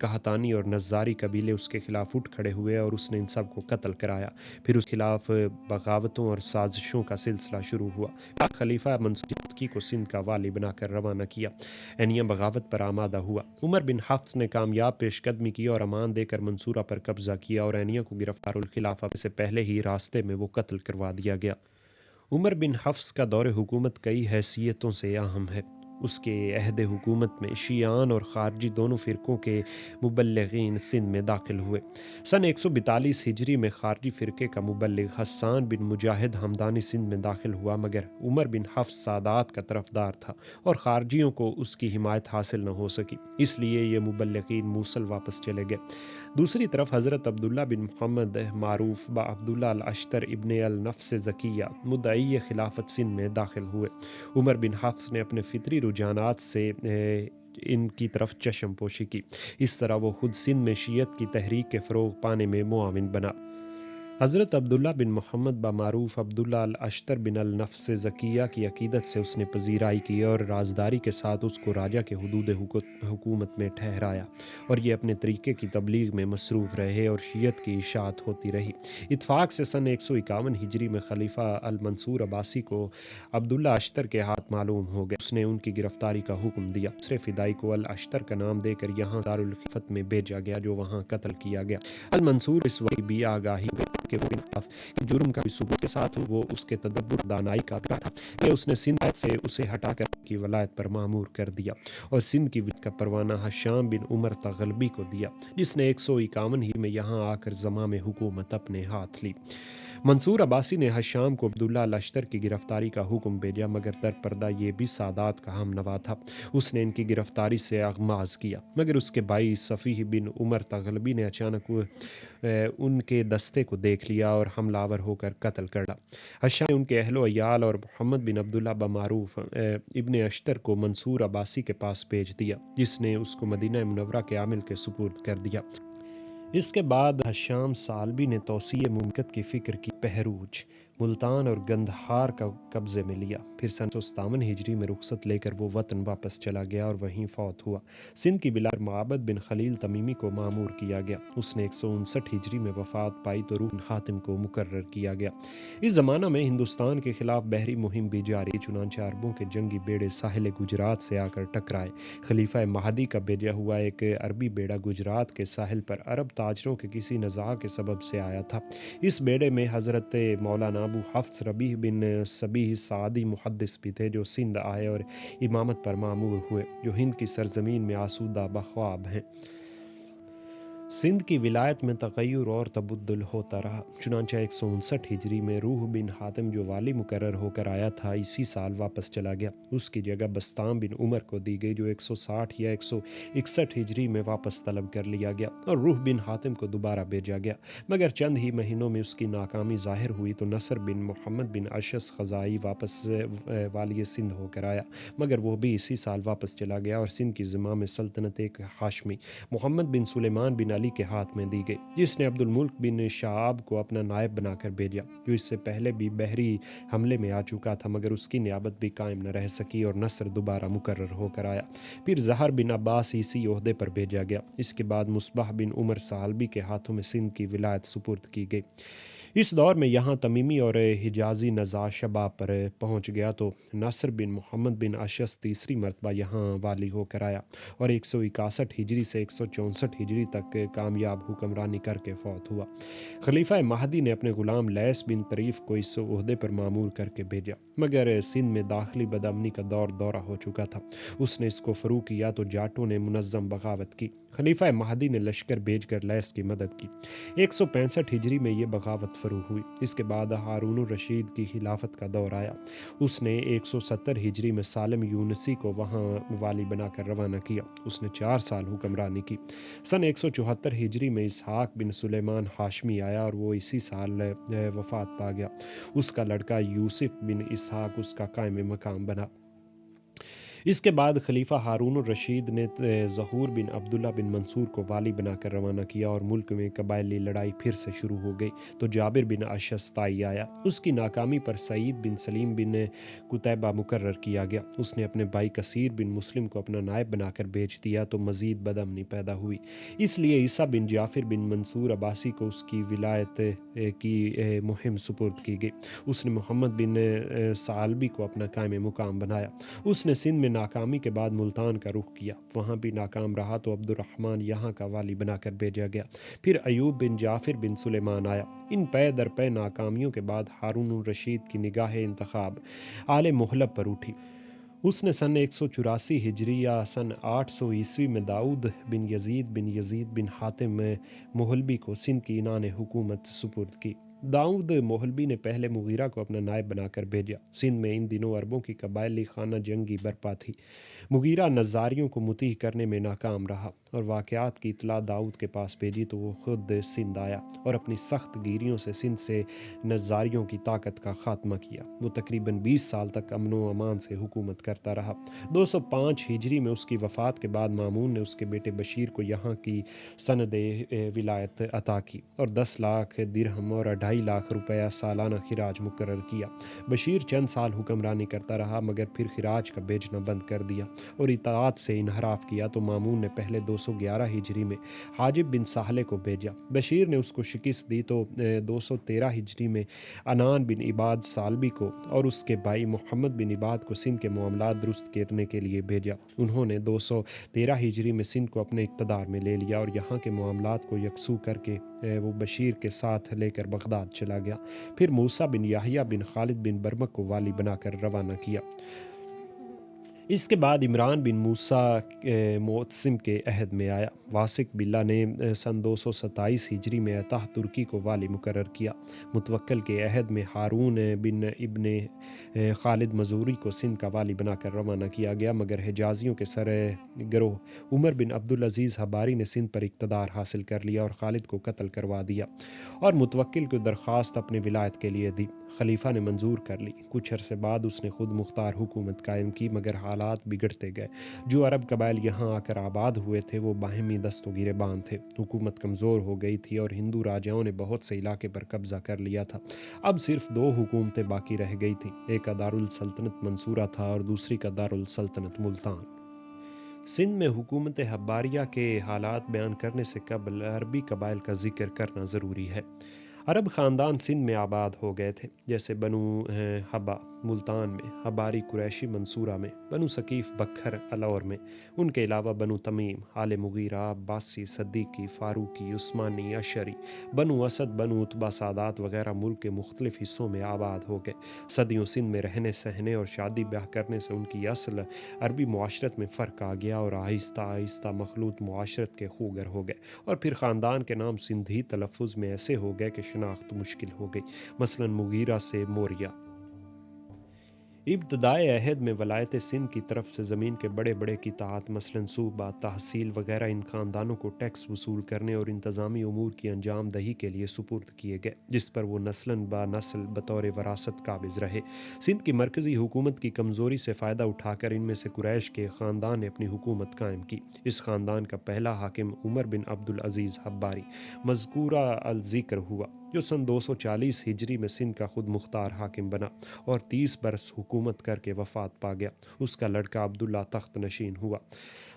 قحطانی اور نزاری قبیلے اس کے خلاف اٹھ کھڑے ہوئے اور اس نے ان سب کو قتل کرایا۔ پھر اس کے خلاف بغاوتوں اور سازشوں کا سلسلہ شروع ہوا۔ خلیفہ منصور کی کو سندھ کا والی بنا کر روانہ کیا۔ اینیا بغاوت پر آمادہ ہوا۔ عمر بن حفص نے کامیاب پیش قدمی کی اور امان دے کر منصورہ پر قبضہ کیا اور اینیا کو گرفتار الخلافہ سے پہلے ہی راستے میں وہ قتل کروا دیا گیا۔ عمر بن حفص کا دور حکومت کئی حیثیتوں سے اہم ہے۔ اس کے عہد حکومت میں شیعان اور خارجی دونوں فرقوں کے مبلغین سندھ میں داخل ہوئے۔ سن 142 ہجری میں خارجی فرقے کا مبلغ حسان بن مجاہد ہمدانی سندھ میں داخل ہوا، مگر عمر بن حفص سادات کا طرفدار تھا اور خارجیوں کو اس کی حمایت حاصل نہ ہو سکی، اس لیے یہ مبلغین موصل واپس چلے گئے۔ دوسری طرف حضرت عبداللہ بن محمد معروف با عبداللہ الاشتر ابن النفس زکیہ مدعی خلافت سندھ میں داخل ہوئے۔ عمر بن حفص نے اپنے فطری رجحانات سے ان کی طرف چشم پوشی کی۔ اس طرح وہ خود سندھ میں شیعت کی تحریک کے فروغ پانے میں معاون بنا۔ حضرت عبداللہ بن محمد بمعروف عبداللہ الاشتر بن النفس زکیہ کی عقیدت سے اس نے پذیرائی کی اور رازداری کے ساتھ اس کو راجہ کے حدود حکومت میں ٹھہرایا، اور یہ اپنے طریقے کی تبلیغ میں مصروف رہے اور شیعت کی اشاعت ہوتی رہی۔ اتفاق سے سن 151 ہجری میں خلیفہ المنصور عباسی کو عبداللہ اشتر کے ہاتھ معلوم ہو گئے۔ اس نے ان کی گرفتاری کا حکم دیا۔ دوسرے فدائی کو الاشتر کا نام دے کر یہاں دارالخلافت میں بھیجا گیا، جو وہاں قتل کیا گیا۔ المنصور اس وقت بھی آگاہی کہ جرم کا بھی ثبوت کے ساتھ وہ اس کے تدبر دانائی کا بھی تھا کہ اس نے سندھ سے اسے ہٹا کر کی ولایت پر معمور کر دیا اور سندھ کی ولایت کا پروانہ حشام بن عمر تغلبی کو دیا، جس نے 151 ہی میں یہاں آ کر زمام حکومت اپنے ہاتھ لی۔ منصور عباسی نے حشام کو عبداللہ الاشتر کی گرفتاری کا حکم بھیجا، مگر در پردہ یہ بھی سادات کا ہم نوا تھا۔ اس نے ان کی گرفتاری سے اغماز کیا، مگر اس کے بھائی صفیح بن عمر تغلبی نے اچانک ان کے دستے کو دیکھ لیا اور حملہ آور ہو کر قتل کر ڈالا۔ حشام نے ان کے اہل و عیال اور محمد بن عبداللہ بمعروف ابن اشتر کو منصور عباسی کے پاس بھیج دیا، جس نے اس کو مدینہ منورہ کے عامل کے سپرد کر دیا۔ اس کے بعد حشام سالبی نے توسیع مملکت کی فکر کی، بہروج، ملتان اور گندھار کا قبضے میں لیا۔ پھر سن 157 ہجری میں رخصت لے کر وہ وطن واپس چلا گیا اور وہیں فوت ہوا۔ سندھ کی بلاد معبد بن خلیل تمیمی کو معمور کیا گیا۔ اس نے 159 ہجری میں وفات پائی تو روح بن حاتم کو مقرر کیا گیا۔ اس زمانہ میں ہندوستان کے خلاف بحری مہم بھی جاری، چنانچہ عربوں کے جنگی بیڑے ساحل گجرات سے آ کر ٹکرائے۔ خلیفہ مہدی کا بھیجا ہوا ایک عربی بیڑا گجرات کے ساحل پر عرب تاجروں کے کسی نزاع کے سبب سے آیا تھا۔ اس بیڑے میں حضرت مولانا ابو حفص ربیع بن صبیح سعدی محدث بھی تھے، جو سندھ آئے اور امامت پر معمور ہوئے، جو ہند کی سرزمین میں آسودہ بخواب ہیں۔ سندھ کی ولایت میں تغیر اور تبدل ہوتا رہا، چنانچہ 159 ہجری میں روح بن حاتم جو والی مقرر ہو کر آیا تھا اسی سال واپس چلا گیا۔ اس کی جگہ بسطام بن عمر کو دی گئی، جو 160 یا 161 ہجری میں واپس طلب کر لیا گیا اور روح بن حاتم کو دوبارہ بھیجا گیا، مگر چند ہی مہینوں میں اس کی ناکامی ظاہر ہوئی تو نصر بن محمد بن اشعث خزائی واپس والی سندھ ہو کر آیا، مگر وہ بھی اسی سال واپس چلا گیا اور سندھ کی زمام سلطنت ایک ہاشمی محمد بن سلیمان بن علی کے ہاتھ میں دی گئی، جس نے عبد الملک بن شعاب کو اپنا نائب بنا کر بھیجا، جو اس سے پہلے بھی بحری حملے میں آ چکا تھا، مگر اس کی نیابت بھی قائم نہ رہ سکی اور نصر دوبارہ مقرر ہو کر آیا۔ پھر زہر بن عباس اسی عہدے پر بھیجا گیا۔ اس کے بعد مصباح بن عمر سالبی کے ہاتھوں میں سندھ کی ولایت سپرد کی گئی۔ اس دور میں یہاں تمیمی اور حجازی نزاع شباب پر پہنچ گیا تو ناصر بن محمد بن اشعث تیسری مرتبہ یہاں والی ہو کر آیا اور 161 ہجری سے 164 ہجری تک کامیاب حکمرانی کر کے فوت ہوا۔ خلیفہ مہدی نے اپنے غلام لیث بن طریف کو اس عہدے پر معمور کر کے بھیجا، مگر سندھ میں داخلی بدامنی کا دورہ ہو چکا تھا۔ اس نے اس کو فروغ کیا تو جاٹوں نے منظم بغاوت کی۔ خلیفہ مہدی نے لشکر بھیج کر لیث کی مدد کی۔ 165 ہجری میں یہ بغاوت فروغ ہوئی۔ اس کے بعد ہارون الرشید کی خلافت کا دور آیا۔ اس نے 170 ہجری میں سالم یونسی کو وہاں والی بنا کر روانہ کیا۔ اس نے 4 سال حکمرانی کی۔ سن 174 ہجری میں اسحاق بن سلیمان ہاشمی آیا اور وہ اسی سال وفات پا گیا۔ اس کا لڑکا یوسف بن اسحاق اس کا قائم مقام بنا۔ اس کے بعد خلیفہ ہارون الرشید نے ظہور بن عبداللہ بن منصور کو والی بنا کر روانہ کیا اور ملک میں قبائلی لڑائی پھر سے شروع ہو گئی تو جابر بن اشعث طائی آیا۔ اس کی ناکامی پر سعید بن سلیم بن قتیبہ مقرر کیا گیا۔ اس نے اپنے بھائی کثیر بن مسلم کو اپنا نائب بنا کر بھیج دیا تو مزید بدامنی پیدا ہوئی۔ اس لیے عیسیٰ بن جعفر بن منصور عباسی کو اس کی ولایت کی مہم سپرد کی گئی۔ اس نے محمد بن ثعلبی کو اپنا قائم مقام بنایا۔ اس نے سندھ میں ناکامی کے بعد ملتان کا رخ کیا، وہاں بھی ناکام رہا تو عبد الرحمن یہاں کا والی بنا کر بھیجا گیا۔ پھر ایوب بن جعفر بن سلیمان آیا۔ ان پے در پے ناکامیوں کے بعد ہارون الرشید کی نگاہ انتخاب آل محلب پر اٹھی۔ اس نے سن 184 ہجری یا سن 800 عیسوی میں داؤد بن یزید بن حاتم محلبی کو سندھ کی عنان حکومت سپرد کی۔ داؤد محلبی نے پہلے مغیرہ کو اپنا نائب بنا کر بھیجا۔ سندھ میں ان دنوں عربوں کی قبائلی خانہ جنگی برپا تھی۔ مغیرہ نظاریوں کو مطیع کرنے میں ناکام رہا اور واقعات کی اطلاع داؤد کے پاس بھیجی تو وہ خود سندھ آیا اور اپنی سخت گیریوں سے سندھ سے نظاریوں کی طاقت کا خاتمہ کیا۔ وہ تقریباً 20 سال تک امن و امان سے حکومت کرتا رہا۔ 205 ہجری میں اس کی وفات کے بعد مامون نے اس کے بیٹے بشیر کو یہاں کی سند ولایت عطا کی اور 10 لاکھ درہم اور 2.5 لاکھ روپیہ سالانہ خراج مقرر کیا۔ بشیر چند سال حکمرانی کرتا رہا مگر پھر خراج کا بھیجنا بند کر دیا اور اطاعت سے انحراف کیا تو مامون نے پہلے 211 ہجری میں حاجب بن سہلے کو بھیجا۔ بشیر نے اس کو شکست دی تو 213 ہجری میں عنان بن عباد سالبی کو اور اس کے بھائی محمد بن عباد کو سندھ کے معاملات درست کرنے کے لیے بھیجا۔ انہوں نے 213 ہجری میں سندھ کو اپنے اقتدار میں لے لیا اور یہاں کے معاملات کو یکسو کر کے وہ بشیر کے ساتھ لے کر بغداد چلا گیا۔ پھر موسیٰ بن یحییٰ بن خالد بن برمک کو والی بنا کر روانہ کیا۔ اس کے بعد عمران بن موسیٰ معتصم کے عہد میں آیا۔ واسق باللہ نے سن 227 ہجری میں عطا ترکی کو والی مقرر کیا۔ متوکل کے عہد میں ہارون بن ابن خالد مزوری کو سندھ کا والی بنا کر روانہ کیا گیا مگر حجازیوں کے سر گروہ عمر بن عبدالعزیز حباری نے سندھ پر اقتدار حاصل کر لیا اور خالد کو قتل کروا دیا اور متوکل کو درخواست اپنی ولایت کے لیے دی۔ خلیفہ نے منظور کر لی۔ کچھ عرصے بعد اس نے خود مختار حکومت قائم کی مگر حالات بگڑتے گئے۔ جو عرب قبائل یہاں آ کر آباد ہوئے تھے وہ باہمی دست و گریبان تھے۔ حکومت کمزور ہو گئی تھی اور ہندو راجاؤں نے بہت سے علاقے پر قبضہ کر لیا تھا۔ اب صرف 2 حکومتیں باقی رہ گئی تھیں، ایک کا دارالسلطنت منصورہ تھا اور دوسری کا دارالسلطنت ملتان۔ سندھ میں حکومت حباریہ کے حالات بیان کرنے سے قبل عربی قبائل کا ذکر کرنا ضروری ہے۔ عرب خاندان سندھ میں آباد ہو گئے تھے، جیسے بنو حبا ملتان میں، حباری قریشی منصورہ میں، بنو ثقیف بکھر الور میں، ان کے علاوہ بنو تمیم، آل مغیرہ، عباسی، صدیقی، فاروقی، عثمانی، اشعری، بنو اسد، بنو عتبہ سادات وغیرہ ملک کے مختلف حصوں میں آباد ہو گئے۔ صدیوں سندھ میں رہنے سہنے اور شادی بیاہ کرنے سے ان کی اصل عربی معاشرت میں فرق آ گیا اور آہستہ آہستہ مخلوط معاشرت کے خوگر ہو گئے اور پھر خاندان کے نام سندھی تلفظ میں ایسے ہو گئے کہ شناخت مشکل ہو گئی، مثلا مغیرہ سے موریہ۔ ابتدائے عہد میں ولایت سندھ کی طرف سے زمین کے بڑے بڑے قطاعات مثلا صوبہ، تحصیل وغیرہ ان خاندانوں کو ٹیکس وصول کرنے اور انتظامی امور کی انجام دہی کے لیے سپرد کیے گئے، جس پر وہ نسلاً با نسل بطور وراثت قابض رہے۔ سندھ کی مرکزی حکومت کی کمزوری سے فائدہ اٹھا کر ان میں سے قریش کے خاندان نے اپنی حکومت قائم کی۔ اس خاندان کا پہلا حاکم عمر بن عبدالعزیز حباری مذکورہ الذکر ہوا، جو سن 240 ہجری میں سندھ کا خود مختار حاکم بنا اور 30 برس حکومت کر کے وفات پا گیا۔ اس کا لڑکا عبداللہ تخت نشین ہوا۔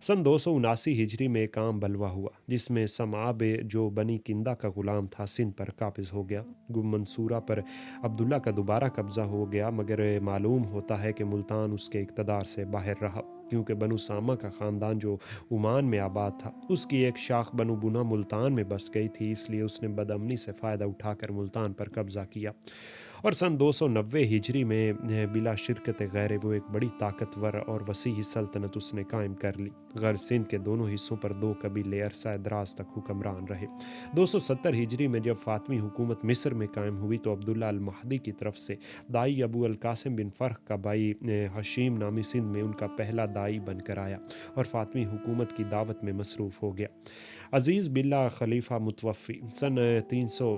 سن 279 ہجری میں ایک عام بلوا ہوا جس میں سمعاب جو بنی کندہ کا غلام تھا سندھ پر قابض ہو گیا۔ منصورہ پر عبداللہ کا دوبارہ قبضہ ہو گیا مگر معلوم ہوتا ہے کہ ملتان اس کے اقتدار سے باہر رہا، کیونکہ بنو سامہ کا خاندان جو عمان میں آباد تھا اس کی ایک شاخ بنو بنا ملتان میں بس گئی تھی، اس لیے اس نے بدامنی سے فائدہ اٹھا کر ملتان پر قبضہ کیا اور سن 290 ہجری میں بلا شرکت غیر وہ ایک بڑی طاقتور اور وسیع سلطنت اس نے قائم کر لی۔ غرب سندھ کے دونوں حصوں پر 2 قبیلے عرصہ دراز تک حکمران رہے۔ 270 ہجری میں جب فاطمی حکومت مصر میں قائم ہوئی تو عبداللہ المہدی کی طرف سے دائی ابو القاسم بن فرخ کا بھائی حشیم نامی سندھ میں ان کا پہلا دائی بن کر آیا اور فاطمی حکومت کی دعوت میں مصروف ہو گیا۔ عزیز باللہ خلیفہ متوفی سن 384